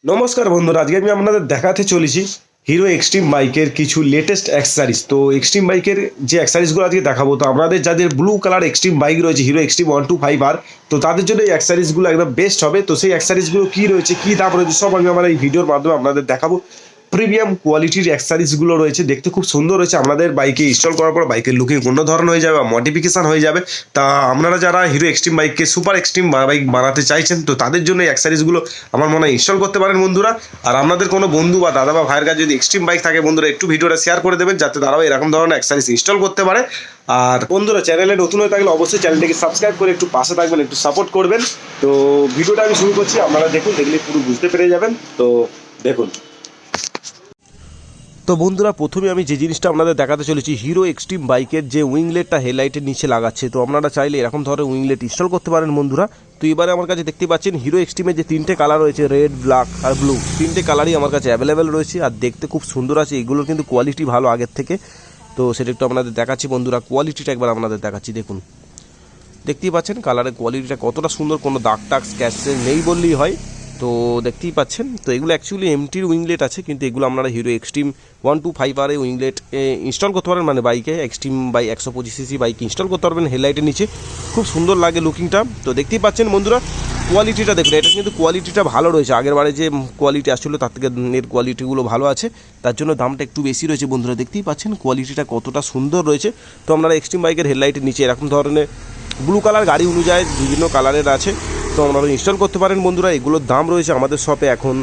নমস্কার বন্ধুরা, আজকে আমি আপনাদের দেখাতে চলেছি হিরো এক্সট্রিম বাইকের কিছু লেটেস্ট অ্যাক্সেসরিজ। তো এক্সট্রিম বাইকের যে অ্যাক্সেসরিজগুলো আজকে দেখাবো, তো আপনাদের যাদের ব্লু কালার এক্সট্রিম বাইক রয়েছে হিরো এক্সট্রিম 125R, তো তাদের জন্য এই অ্যাক্সেসরিজগুলো একদম বেস্ট হবে। তো সেই অ্যাক্সেসরিজগুলো কী রয়েছে, কী দাম রয়েছে, সব আমি আমার এই ভিডিওর মাধ্যমে আপনাদের দেখাবো। প্রিমিয়াম কোয়ালিটির অ্যাক্সেসরিজগুলো রয়েছে, দেখতে খুব সুন্দর রয়েছে। আপনাদের বাইকে ইনস্টল করার পর বাইকের লুকিং অন্য ধরনের হয়ে যাবে, মডিফিকেশান হয়ে যাবে। তা আপনারা যারা হিরো এক্সট্রিম বাইককে সুপার এক্সট্রিম বাইক বানাতে চাইছেন, তো তাদের জন্য এই অ্যাক্সেসরিজগুলো আমার মনে হয় ইনস্টল করতে পারেন বন্ধুরা। আর আপনাদের কোনো বন্ধু বা দাদা বা ভাইয়ের কাছে যদি এক্সট্রিম বাইক থাকে বন্ধুরা, একটু ভিডিওটা শেয়ার করে দেবেন যাতে তারাও এরকম ধরনের অ্যাক্সেসরিজ ইনস্টল করতে পারে। আর বন্ধুরা, চ্যানেলে নতুন হয়ে থাকলে অবশ্যই চ্যানেলটিকে সাবস্ক্রাইব করে একটু পাশে থাকবেন, একটু সাপোর্ট করবেন। তো ভিডিওটা আমি শুরু করছি, আপনারা দেখুন, দেখলে পুরো বুঝতে পেরে যাবেন। তো দেখুন। তো বন্ধুরা, প্রথমে আমি যে জিনিসটা আপনাদের দেখাতে চলেছি, হিরো এক্সট্রিম বাইকের যে উইংলেটটা হেডলাইটের নিচে লাগাচ্ছে, তো আপনারা চাইলে এরকম ধরনের উইংলেট ইনস্টল করতে পারেন বন্ধুরা। তো এবারে আমার কাছে দেখতে পাচ্ছেন হিরো এক্সট্রিমের যে তিনটে কালার রয়েছে, রেড, ব্ল্যাক আর ব্লু, তিনটে কালারই আমার কাছে অ্যাভেলেবেল রয়েছে আর দেখতে খুব সুন্দর আছে। এগুলোর কিন্তু কোয়ালিটি ভালো আগের থেকে, তো সেটা একটু আপনাদের দেখাচ্ছি বন্ধুরা। কোয়ালিটিটা একবার আপনাদের দেখাচ্ছি, দেখুন। দেখতেই পাচ্ছেন কালারের কোয়ালিটিটা কতটা সুন্দর, কোনো দাগ টাগ স্ক্র্যাচ নেই বললেই হয়। তো দেখতেই পাচ্ছেন, তো এগুলো অ্যাকচুয়ালি এমটির উইংলেট আছে, কিন্তু এগুলো আপনারা hero extreme 125R winglet install করতে পারেন, মানে বাইকে extreme by 125cc bike install করতে পারবেন। হেডলাইটের নিচে খুব সুন্দর লাগে লুকিংটা। তো দেখতেই পাচ্ছেন বন্ধুরা, কোয়ালিটিটা দেখুন, এটা কিন্তু কোয়ালিটিটা ভালো রয়েছে। আগের বারে যে কোয়ালিটি আসছিলো তার থেকে এর কোয়ালিটিগুলো ভালো আছে, তার জন্য দামটা একটু বেশি রয়েছে বন্ধুরা। দেখতেই পাচ্ছেন কোয়ালিটিটা কতটা সুন্দর রয়েছে। তো আপনারা এক্সট্রিম বাইকের হেডলাইটের নিচে এরকম ধরনের ব্লু কালার, গাড়ি অনুযায়ী বিভিন্ন কালারের আছে, তো আপনারা ইনস্টল করতে পারেন বন্ধুরা। এগুলোর দাম রয়েছে আমাদের শপে এখন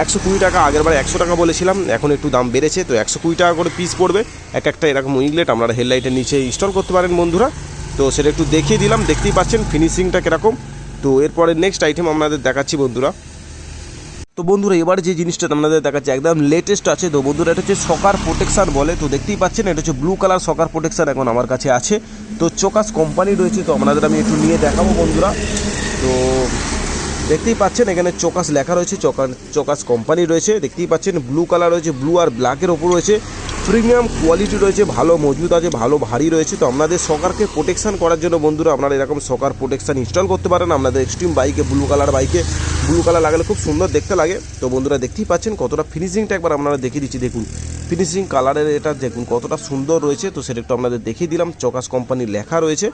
120 টাকা। আগেরবার 100 টাকা বলেছিলাম, এখন একটু দাম বেড়েছে, তো 120 টাকা করে পিস পড়বে এক একটা এরকম উইংলেট। আপনারা হেডলাইটের নিচে ইনস্টল করতে পারেন বন্ধুরা। তো সেটা একটু দেখিয়ে দিলাম, দেখতেই পাচ্ছেন ফিনিশিংটা কীরকম। তো এরপরে নেক্সট আইটেম আপনাদের দেখাচ্ছি বন্ধুরা। তো বন্ধুরা, এবার যে জিনিসটা আপনাদের দেখাচ্ছে একদম লেটেস্ট আছে। তো বন্ধুরা, এটা হচ্ছে সকার প্রোটেকশান বলে। তো দেখতেই পাচ্ছেন এটা হচ্ছে ব্লু কালার সকার প্রোটেকশান এখন আমার কাছে আছে। তো চোকাস কোম্পানি রয়েছে, তো আপনাদের আমি একটু নিয়ে দেখাবো বন্ধুরা। তো দেখতেই পাচ্ছেন এখানে চোকাস লেখা রয়েছে, চোকাস কোম্পানি রয়েছে। দেখতেই পাচ্ছেন ব্লু কালার রয়েছে, ব্লু আর ব্ল্যাকের ওপর রয়েছে। প্রিমিয়াম কোয়ালিটি রয়েছে, ভালো মজবুত আছে, ভালো ভারী রয়েছে। তো আপনাদের সকারকে প্রোটেকশান করার জন্য বন্ধুরা আপনারা এরকম সকার প্রোটেকশান ইনস্টল করতে পারেন আপনাদের এক্সট্রিম বাইকে। ব্লু কালার বাইকে ব্লু কালার লাগালে খুব সুন্দর দেখতে লাগে। তো বন্ধুরা, দেখতেই পাচ্ছেন কতটা ফিনিশিংটা একবার আপনারা দেখিয়ে দিচ্ছি, দেখুন ফিনিশিং কালারের এটা দেখুন কতটা সুন্দর রয়েছে। তো সেটা একটু আপনাদের দেখিয়ে দিলাম। চোকাস কোম্পানি লেখা রয়েছে,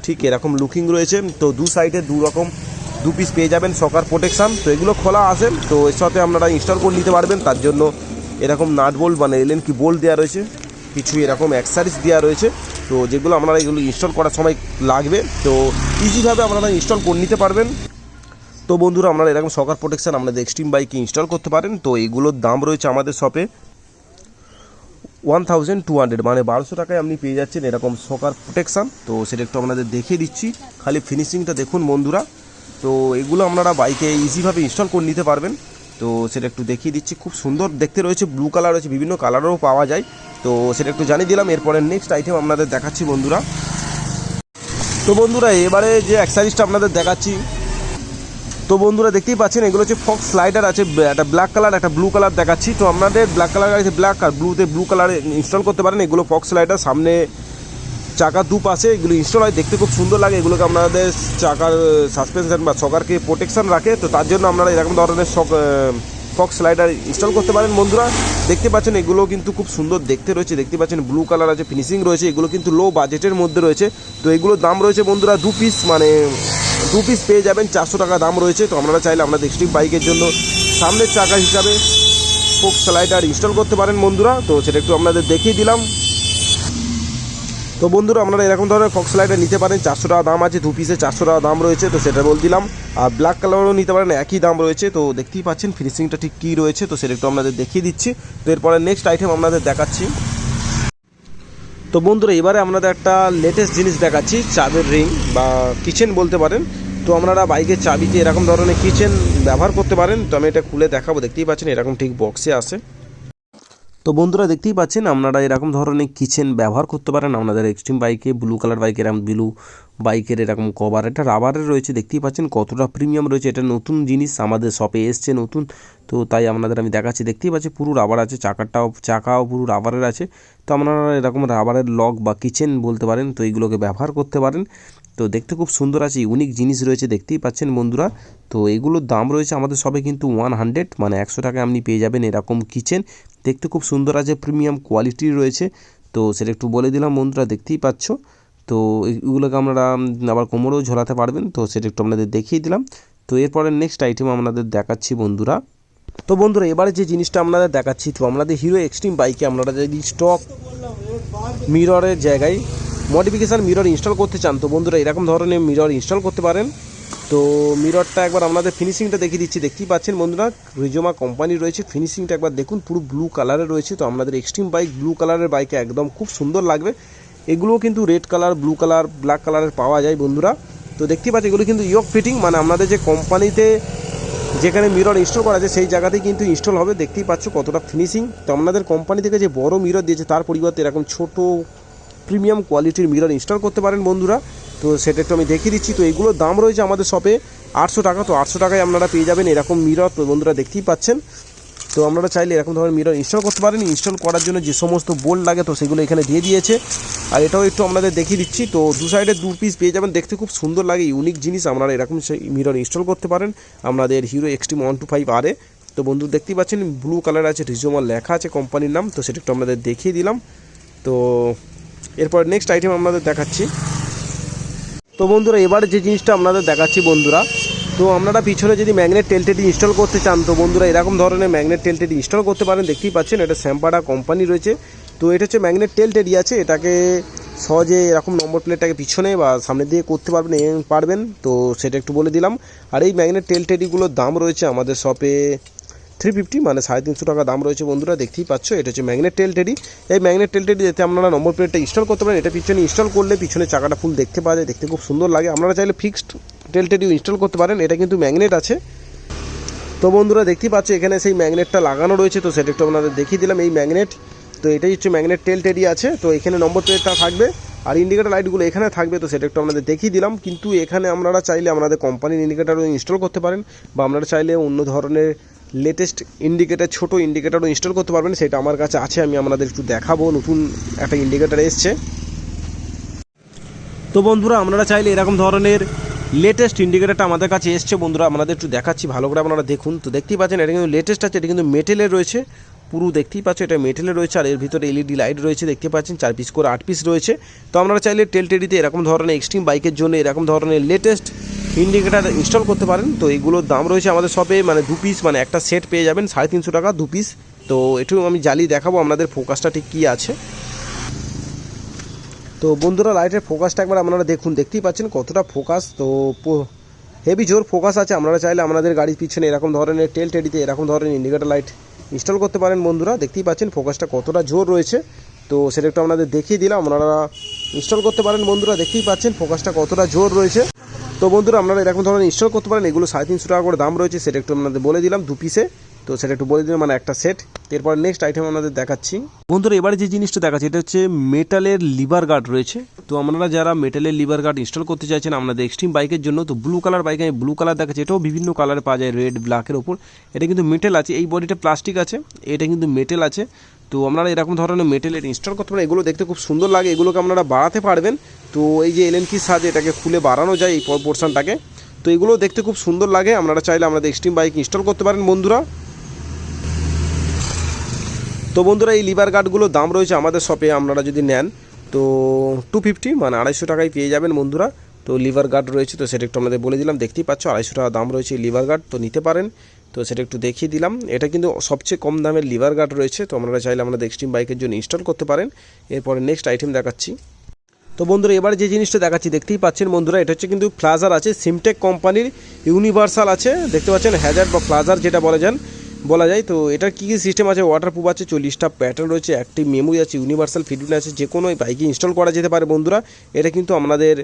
ঠিক এরকম লুকিং রয়েছে। তো দু সাইডে দু পিস পেয়ে যাবেন সকার প্রোটেকশান। তো এগুলো খোলা আসে, তো এর সাথে আপনারা ইনস্টল করে নিতে পারবেন। তার জন্য এরকম নাট বোল্ট মানে এলেন কি বোল্ট দেওয়া রয়েছে, কিছু এরকম অ্যাক্সেসরিজ দেওয়া রয়েছে, তো যেগুলো আপনারা এগুলো ইনস্টল করার সময় লাগবে। তো ইজিভাবে আপনারা ইনস্টল করে নিতে পারবেন। তো বন্ধুরা, আপনারা এরকম সকার প্রোটেকশান আপনাদের এক্সট্রিম বাইকে ইনস্টল করতে পারেন। তো এগুলোর দাম রয়েছে আমাদের শপে 1200, মানে 1200 টাকায় আপনি পেয়ে যাচ্ছেন এরকম সকার প্রোটেকশান। তো সেটা একটু আপনাদের দেখিয়ে দিচ্ছি, খালি ফিনিশিংটা দেখুন বন্ধুরা। তো এগুলো আপনারা বাইকে ইজিভাবে ইনস্টল করে নিতে পারবেন। তো সেটা একটু দেখিয়ে দিচ্ছি, খুব সুন্দর দেখতে রয়েছে, ব্লু কালার রয়েছে, বিভিন্ন কালারেরও পাওয়া যায়। তো সেটা একটু জানিয়ে দিলাম। এরপরে নেক্সট আইটেম আপনাদের দেখাচ্ছি বন্ধুরা। তো বন্ধুরা, এবারে যে অ্যাক্সেসরিজটা আপনাদের দেখাচ্ছি, তো বন্ধুরা দেখতেই পাচ্ছেন এগুলো হচ্ছে ফক্স স্লাইডার আছে, একটা ব্ল্যাক কালার একটা ব্লু কালার দেখাচ্ছি। তো আপনাদের ব্ল্যাক কালার আছে, ব্ল্যাক আর ব্লু কালার ইনস্টল করতে পারেন। এগুলো ফক্স স্লাইডার, সামনে চাকা দুপাশে এগুলো ইনস্টল হয়, দেখতে খুব সুন্দর লাগে। এগুলোকে আপনাদের চাকার সাসপেনশন বা সকারকে প্রোটেকশান রাখে, তো তার জন্য আপনারা এরকম ধরনের ফক্স স্লাইডার ইনস্টল করতে পারেন বন্ধুরা। দেখতে পাচ্ছেন এগুলো কিন্তু খুব সুন্দর দেখতে রয়েছে, দেখতে পাচ্ছেন ব্লু কালার আছে, ফিনিশিং রয়েছে। এগুলো কিন্তু লো বাজেটের মধ্যে রয়েছে। তো এগুলোর দাম রয়েছে বন্ধুরা দু পিস পেয়ে যাবেন 400 টাকা দাম রয়েছে। তো আপনারা চাইলে আপনাদের এক্সট্রিম বাইকের জন্য সামনের চাকা হিসাবে ফক্স স্লাইডার ইনস্টল করতে পারেন বন্ধুরা। তো সেটা একটু আপনাদের দেখিয়ে দিলাম। তো বন্ধুরা, আপনারা এরকম ধরনের ফক্স লাইটার নিতে পারেন, 400 টাকা দাম আছে, দু পিসে 400 টাকা দাম রয়েছে। তো সেটা বল দিলাম। আর ব্ল্যাক কালারও নিতে পারেন, একই দাম রয়েছে। তো দেখতেই পাচ্ছেন ফিনিশিংটা ঠিক কী রয়েছে। তো সেটা একটু আপনাদের দেখিয়ে দিচ্ছি। তো এরপরে নেক্সট আইটেম আপনাদের দেখাচ্ছি। তো বন্ধুরা, এবারে আপনাদের একটা লেটেস্ট জিনিস দেখাচ্ছি, চাবির রিং বা কিচেন বলতে পারেন। তো আপনারা বাইকের চাবিতে এরকম ধরনের কিচেন ব্যবহার করতে পারেন। তো আমি এটা খুলে দেখাবো, দেখতেই পাচ্ছেন এরকম ঠিক বক্সে আসে। তো বন্ধুরা, দেখতেই পাচ্ছেন আপনারা এরকম ধরনের কিচেন ব্যবহার করতে পারেন আপনাদের এক্সট্রিম বাইকে। ব্লু কালার বাইকের এরকম ব্লু বাইকের এরকম কভার, এটা রাবারের রয়েছে, দেখতেই পাচ্ছেন কতটা প্রিমিয়াম রয়েছে। এটা নতুন জিনিস আমাদের শপে এসছে নতুন, তো তাই আপনাদের আমি দেখাচ্ছি। দেখতেই পাচ্ছি পুরো রাবার আছে, চাকাও পুরো রাবারের আছে। তো আপনারা এরকম রাবারের লক বা কিচেন বলতে পারেন, তো এইগুলোকে ব্যবহার করতে পারেন। তো তো দেখতে খুব সুন্দর আছে, ইউনিক জিনিস রয়েছে দেখতেই পাচ্ছেন বন্ধুরা। তো এগুলোর দাম রয়েছে আমাদের সবে কিন্তু 100, মানে 100 টাকায় আপনি পেয়ে যাবেন এরকম কিচেন। দেখতে খুব সুন্দর আছে, প্রিমিয়াম কোয়ালিটির রয়েছে। তো সেটা একটু বলে দিলাম বন্ধুরা, দেখতেই পাচ্ছ। তো এগুলোকে আপনারা আবার কোমরেও ঝোলাতে পারবেন, তো সেটা একটু আপনাদের দেখিয়ে দিলাম। তো এরপরে নেক্সট আইটেম আপনাদের দেখাচ্ছি বন্ধুরা। তো বন্ধুরা এবারে যে জিনিসটা আপনাদের দেখাচ্ছি, তো আপনাদের হিরো এক্সট্রিম বাইকে আপনারা যদি স্টক মিররের জায়গায় মডিফিকেশান মিরর ইনস্টল করতে চান, তো বন্ধুরা এরকম ধরনের মিরর ইনস্টল করতে পারেন। তো মিররটা একবার আপনাদের ফিনিশিংটা দেখিয়ে দিচ্ছি, দেখতেই পাচ্ছেন বন্ধুরা, রিজোমা কোম্পানি রয়েছে। ফিনিশিংটা একবার দেখুন, পুরো ব্লু কালারের রয়েছে। তো আপনাদের এক্সট্রিম বাইক ব্লু কালারের বাইকে একদম খুব সুন্দর লাগবে। এগুলোও কিন্তু red colour, blue colour, black কালারের পাওয়া যায় বন্ধুরা। তো দেখতেই পাচ্ছি এগুলো কিন্তু ইয়ক ফিটিং, মানে আপনাদের যে কোম্পানিতে যেখানে মিরর ইনস্টল করা আছে সেই জায়গাতেই কিন্তু ইনস্টল হবে। দেখতেই পাচ্ছ কতটা ফিনিশিং। তো আপনাদের কোম্পানি থেকে যে বড় মিরর দিয়েছে তার পরিবর্তে এরকম ছোট প্রিমিয়াম কোয়ালিটির মিরর ইনস্টল করতে পারেন বন্ধুরা। তো সেটা একটু আমি দেখিয়ে দিচ্ছি। তো এগুলোর দাম রয়েছে আমাদের শপে 800 টাকা। তো 800 টাকায় আপনারা পেয়ে যাবেন এরকম মিরর। তো বন্ধুরা দেখতেই পাচ্ছেন। তো আপনারা চাইলে এরকম ধরনের মিরর ইনস্টল করতে পারেন। ইনস্টল করার জন্য যে সমস্ত বোল্ট লাগে তো সেগুলো এখানে দিয়ে দিয়েছে। আর এটাও একটু আপনাদের দেখিয়ে দিচ্ছি। তো দু সাইডে 2 পিস পেয়ে যাবেন, দেখতে খুব সুন্দর লাগে, ইউনিক জিনিস। আপনারা এরকম মিরর ইনস্টল করতে পারেন আপনাদের হিরো এক্সট্রিম 125 আরে। তো বন্ধু দেখতেই পাচ্ছেন ব্লু কালার আছে, রিজোমা লেখা আছে কোম্পানির নাম। তো সেটা একটু আপনাদের দেখিয়ে দিলাম। তো এরপর নেক্সট আইটেম আপনাদের দেখাচ্ছি। তো বন্ধুরা এবার যে জিনিসটা আপনাদের দেখাচ্ছি বন্ধুরা, তো আপনারা পিছনে যদি ম্যাগনেট টেলটেডি ইনস্টল করতে চান, তো বন্ধুরা এরকম ধরনের ম্যাগনেট টেলটেডি ইনস্টল করতে পারেন। দেখতেই পাচ্ছেন এটা স্যাম্পাডা কোম্পানি রয়েছে। তো এটা হচ্ছে ম্যাগনেট টেলটেডি আছে, এটাকে সহজে এরকম নম্বর প্লেটটাকে পিছনে বা সামনে দিয়ে করতে পারবেন। তো সেটা একটু বলে দিলাম। আর এই ম্যাগনেট টেলটেডিগুলোর দাম রয়েছে আমাদের শপে 350, মানে 350 টাকা দাম রয়েছে বন্ধুরা। দেখতেই পাচ্ছ এটা হচ্ছে ম্যাগনেট টেলটেডি। এই ম্যাগনেট টেলটেডি যাতে আপনারা নম্বর প্লেটটা ইনস্টল করতে পারেন। এটা পিছনে ইনস্টল করলে পিছনে চাকাটা ফুল দেখতে পাওয়া যায়, দেখতে খুব সুন্দর লাগে। আপনারা চাইলে ফিক্সড টেলটেডিও ইনস্টল করতে পারেন, এটা কিন্তু ম্যাগনেট আছে। তো বন্ধুরা দেখতেই পাচ্ছ এখানে সেই ম্যাগনেটটা লাগানো রয়েছে। তো সেটা একটু আপনাদের দেখিয়ে দিলাম, এই ম্যাগনেট। তো এটাই হচ্ছে ম্যাগনেট টেলটেডি আছে। তো এখানে নম্বর প্লেটটা থাকবে আর ইন্ডিকেটার লাইটগুলো এখানে থাকবে। তো সেটা একটু আপনাদের দেখিয়ে দিলাম। কিন্তু এখানে আপনারা চাইলে আপনাদের কোম্পানির ইন্ডিকেটারও ইনস্টল করতে পারেন, বা আপনারা চাইলে অন্য ধরনের লেটেস্ট ইন্ডিকেটার, ছোটো ইন্ডিকেটারও ইনস্টল করতে পারবেন। সেটা আমার কাছে আছে, আমি আপনাদের একটু দেখাবো। নতুন একটা ইন্ডিকেটার এসছে। তো বন্ধুরা আপনারা চাইলে এরকম ধরনের লেটেস্ট ইন্ডিকেটারটা আমাদের কাছে এসছে বন্ধুরা, আপনাদের একটু দেখাচ্ছি ভালো করে আপনারা দেখুন। তো দেখতেই পাচ্ছেন এটা কিন্তু লেটেস্ট আছে, এটা কিন্তু মেটেলের রয়েছে পুরো, দেখতেই পাচ্ছ এটা মেটেলের রয়েছে। আর এর ভিতরে এলইডি লাইট রয়েছে, দেখতে পাচ্ছেন 4 পিস করে 8 পিস রয়েছে। তো আপনারা চাইলে টেলটেডিতে এরকম ধরনের এক্সট্রিম বাইকের জন্য এরকম ধরনের লেটেস্ট ইন্ডিকেটার ইনস্টল করতে পারেন। তো এইগুলোর দাম রয়েছে আমাদের শপে, মানে 2 পিস, মানে একটা সেট পেয়ে যাবেন 350 টাকা 2 পিস। তো একটু আমি জ্বালিয়ে দেখাবো আপনাদের ফোকাসটা ঠিক কী আছে। তো বন্ধুরা লাইটের ফোকাসটা একবার আপনারা দেখুন, দেখতেই পাচ্ছেন কতটা ফোকাস। তো হেভি জোর ফোকাস আছে। আপনারা চাইলে আপনাদের গাড়ির পিছনে এরকম ধরনের টেলটেডিতে এরকম ধরনের ইন্ডিকেটার লাইট ইনস্টল করতে পারেন বন্ধুরা। দেখতেই পাচ্ছেন ফোকাসটা কতটা জোর রয়েছে। তো সেটা একটু আপনাদের দেখিয়ে দিলাম, আপনারা ইনস্টল করতে পারেন বন্ধুরা। দেখতেই পাচ্ছেন ফোকাসটা কতটা জোর রয়েছে। তো বন্ধুরা আপনারা এরকম ধরনের ইনস্টল করতে পারেন। এগুলো 350 টাকা করে দাম রয়েছে, সেটা একটু আপনাদের বলে দিলাম 2 পিসে। তো সেটা একটু বলে দিলাম, মানে একটা সেট। এরপর নেক্সট আইটেম আপনাদের দেখাচ্ছি বন্ধুরা। এবারে যে জিনিসটা দেখাচ্ছি এটা হচ্ছে মেটালের লিভার গার্ড রয়েছে। তো আপনারা যারা মেটালের লিভার গার্ড ইনস্টল করতে চাইছেন আপনাদের এক্সট্রিম বাইকের জন্য, তো ব্লু কালার বাইকে আমি ব্লু কালার দেখাচ্ছি। এটাও বিভিন্ন কালারে পাওয়া যায়, রেড ব্ল্যাকের ওপর। এটা কিন্তু মেটেল আছে, এই বডিটা প্লাস্টিক আছে, এটা কিন্তু মেটেল আছে। তো আপনারা এরকম ধরনের মেটেলের ইনস্টল করতে পারেন। এগুলো দেখতে খুব সুন্দর লাগে, এগুলোকে আপনারা বাড়াতে পারবেন। তো এই যে এলএন কির সাহায্যে এটাকে খুলে বাড়ানো যায় এই পোর্শনটাকে। তো এগুলো দেখতে খুব সুন্দর লাগে। আপনারা চাইলে আপনাদের এক্সট্রিম বাইক ইনস্টল করতে পারেন বন্ধুরা। তো বন্ধুরা এই লিভার গার্ডগুলোর দাম রয়েছে আমাদের শপে, আপনারা যদি নেন তো 250, মানে 250 টাকায় পেয়ে যাবেন বন্ধুরা। তো লিভার গার্ড রয়েছে, তো সেটা একটু আপনাদের বলে দিলাম। দেখতেই পাচ্ছ 250 টাকা দাম রয়েছে এই লিভার গার্ড, তো নিতে পারেন। তো সেটা একটু দেখিয়ে দিলাম। এটা কিন্তু সবচেয়ে কম দামের লিভার গার্ড রয়েছে। তো আপনারা চাইলে আমাদের এক্সট্রিম বাইকের জন্য ইনস্টল করতে পারেন। এরপরে নেক্সট আইটেম দেখাচ্ছি। তো বন্ধুরা এবারে যে জিনিসটা দেখাচ্ছি দেখতেই পাচ্ছেন বন্ধুরা, এটা হচ্ছে কিন্তু ফ্লাজার আছে, সিমটেক কোম্পানির ইউনিভার্সাল আছে। দেখতে পাচ্ছেন হ্যাজার্ড বা ফ্লাজার যেটা বলা যায়। তো এটার কী কী সিস্টেম আছে, ওয়াটারপ্রুফ আছে, 40টা প্যাটার্ন রয়েছে, অ্যাক্টিভ মেমোরি আছে, ইউনিভার্সাল ফিডব্যাক আছে, যে কোনো বাইকে ইনস্টল করা যেতে পারে বন্ধুরা। এটা কিন্তু আমাদের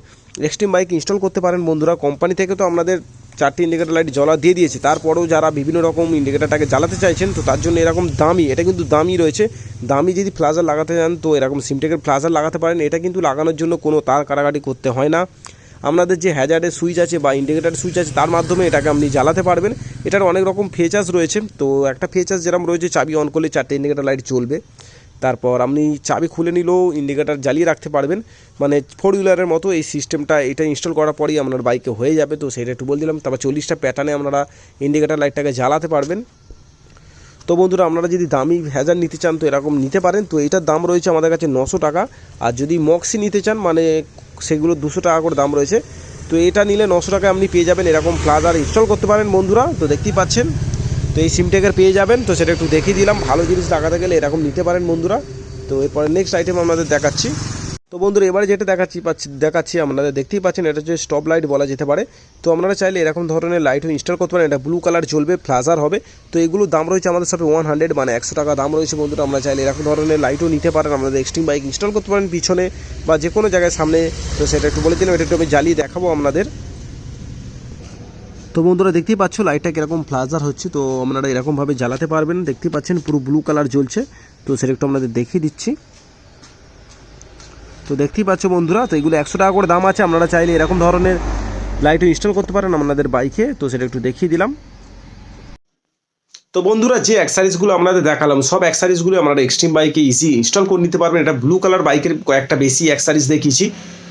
এক্সট্রিম বাইক ইনস্টল করতে পারেন বন্ধুরা। কোম্পানি থেকে তো আমাদের 4টি ইন্ডিকেটার লাইট জ্বলা দিয়ে দিয়েছে, তারপরেও যারা বিভিন্ন রকম ইন্ডিকেটারটাকে জ্বালাতে চাইছেন তো তার জন্য এরকম দামি, এটা কিন্তু দামি রয়েছে। দামি যদি ফ্লাজার লাগাতে চান তো এরকম সিমটেকের ফ্লাজার লাগাতে পারেন। এটা কিন্তু লাগানোর জন্য কোনো তার কাটাকাটি করতে হয় না। আপনাদের যে হ্যাজার্ডের সুইচ আছে বা ইন্ডিকেটার সুইচ আছে তার মাধ্যমে এটাকে আপনি জ্বালাতে পারবেন। এটার অনেক রকম ফিচার্স রয়েছে। তো একটা ফিচার্স যেরকম রয়েছে, চাবি অন করলে 4টে ইন্ডিকেটার লাইট জ্বলবে। তারপর আপনি চাবি খুলে নিলেও ইন্ডিকেটার জ্বালিয়ে রাখতে পারবেন, মানে 4 হুইলারের মতো এই সিস্টেমটা এটা ইনস্টল করার পরেই আপনার বাইকে হয়ে যাবে। তো সেটা একটু বলে দিলাম। তারপর 40টা প্যাটার্নে আপনারা ইন্ডিকেটার লাইটটাকে জ্বালাতে পারবেন। তো বন্ধুরা আপনারা যদি দামি হ্যাজার নিতে চান তো এরকম নিতে পারেন। তো এটার দাম রয়েছে আমাদের কাছে 900 টাকা, আর যদি মক্সি নিতে চান মানে সেগুলো 200 টাকা করে দাম রয়েছে। তো এটা নিলে 900 টাকায় আপনি পেয়ে যাবেন এরকম প্লাজার ইনস্টল করতে পারেন বন্ধুরা। তো দেখতেই পাচ্ছেন, তো এই সিমটেকের পেয়ে যাবেন। তো সেটা একটু দেখিয়ে দিলাম, ভালো জিনিস লাগাতে গেলে এরকম নিতে পারেন বন্ধুরা। তো এরপরে নেক্সট আইটেম আপনাদের দেখাচ্ছি। তো বন্ধুরা এবারে যেটা দেখাচ্ছি আপনারা দেখতেই পাচ্ছেন, এটা হচ্ছে স্টপ লাইট বলা যেতে পারে। তো আপনারা চাইলে এরকম ধরনের লাইটও ইনস্টল করতে পারেন। এটা ব্লু কালার জ্বলবে, ফ্লাজার হবে। তো এগুলোর দাম রয়েছে আমাদের সাথে 100 মানে 100 টাকা দাম রয়েছে বন্ধুরা। আমরা চাইলে এরকম ধরনের লাইটও নিতে পারেন, আপনাদের এক্সট্রিম বাইক ইনস্টল করতে পারেন পিছনে বা যে কোনো জায়গায় সামনে। তো সেটা একটু বলে দিলাম, এটা একটু আমি জ্বালিয়ে দেখাবো আপনাদের। তো বন্ধুরা দেখতেই পাচ্ছ লাইটটা কীরকম ফ্লাজার হচ্ছে। তো আপনারা এরকমভাবে জ্বালাতে পারবেন, দেখতেই পাচ্ছেন পুরো ব্লু কালার জ্বলছে। তো সেটা একটু আপনাদের দেখিয়ে দিচ্ছি। তো দেখতেই পাচ্ছ বন্ধুরা, তো এগুলো 100 টাকা করে দাম আছে। আপনারা চাইলে এরকম ধরনের লাইটও ইনস্টল করতে পারেন আপনাদের বাইকে। তো সেটা একটু দেখিয়ে দিলাম। তো বন্ধুরা যে অ্যাক্সেসরিজগুলো আপনাদের দেখালাম সব অ্যাক্সেসরিজগুলো আপনারা এক্সট্রিম বাইকে ইজি ইনস্টল করে নিতে পারবেন। এটা ব্লু কালার বাইকের কয়েকটা বেশি অ্যাক্সেসরিজ দেখিয়েছি।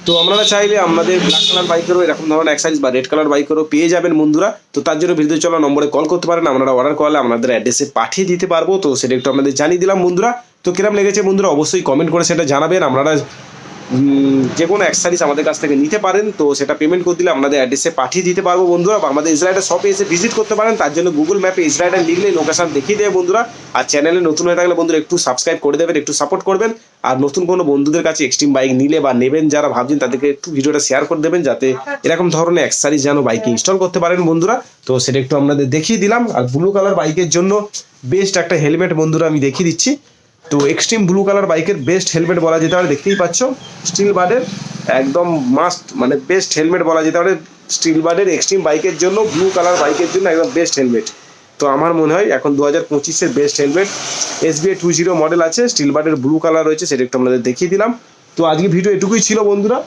তো আপনারা চাইলে আমাদের ব্ল্যাক কালার বাইকেরও এরকম ধরনের অ্যাক্সেসরিজ বা রেড কালার বাইকেরও পেয়ে যাবেন বন্ধুরা। তো তার জন্য ভিডিও চলা নম্বরে কল করতে পারেন, আপনারা অর্ডার করলে আপনাদের অ্যাড্রেসে পাঠিয়ে দিতে পারবো। তো সেটা একটু আপনাদের জানিয়ে দিলাম বন্ধুরা। তো কিরম লেগেছে বন্ধুরা অবশ্যই কমেন্ট করে সেটা জানাবেন। আপনারা যে কোনো অ্যাক্সেসরিজ আমাদের কাছ থেকে নিতে পারেন। তো সেটা পেমেন্ট করে দিলে আপনাদের অ্যাড্রেসে পাঠিয়ে দিতে পারবো বন্ধুরা। বা আমাদের ইসরায়েলের শপে এসে ভিজিট করতে পারেন, তার জন্য গুগল ম্যাপে ইসরায়েলের লিখলে লোকেশন দেখিয়ে দেবে বন্ধুরা। আর চ্যানেলে নতুন হয়ে থাকলে বন্ধুরা একটু সাবস্ক্রাইব করে দেবেন, একটু সাপোর্ট করবেন। আর নতুন কোনো বন্ধুদের কাছে এক্সট্রিম বাইক নিলে বা নেবেন যারা ভাবছেন তাদেরকে একটু ভিডিওটা শেয়ার করে দেবেন, যাতে এরকম ধরনের অ্যাক্সেসরিজ যেন বাইকে ইনস্টল করতে পারেন বন্ধুরা। তো সেটা একটু আপনাদের দেখিয়ে দিলাম। আর ব্লু কালার বাইকের জন্য বেস্ট একটা হেলমেট বন্ধুরা আমি দেখিয়ে দিচ্ছি। তো এক্সট্রিম ব্লু কালার বাইকের বেস্ট হেলমেট বলা যেতে পারে, দেখতেই পাচ্ছ স্টিল বার্ডের একদম মাস্ট মানে বেস্ট হেলমেট বলা যেতে পারে। স্টিল বার্ডের এক্সট্রিম বাইকের জন্য ব্লু কালার বাইকের জন্য একদম বেস্ট হেলমেট। তো আমার মনে হয় এখন 2025-এর বেস্ট হেলমেট SBI 20 মডেল আছে, স্টিল বার্ডের ব্লু কালার রয়েছে, সেটা একটু আপনাদের দেখিয়ে দিলাম। তো আজকে ভিডিও এটুকুই ছিল বন্ধুরা।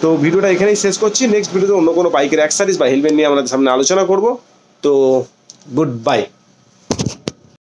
তো ভিডিওটা এখানেই শেষ করছি। নেক্সট ভিডিওতে অন্য কোনো বাইকের অ্যাক্সেসরিজ বা হেলমেট নিয়ে আমাদের সামনে আলোচনা করব। তো গুড বাই।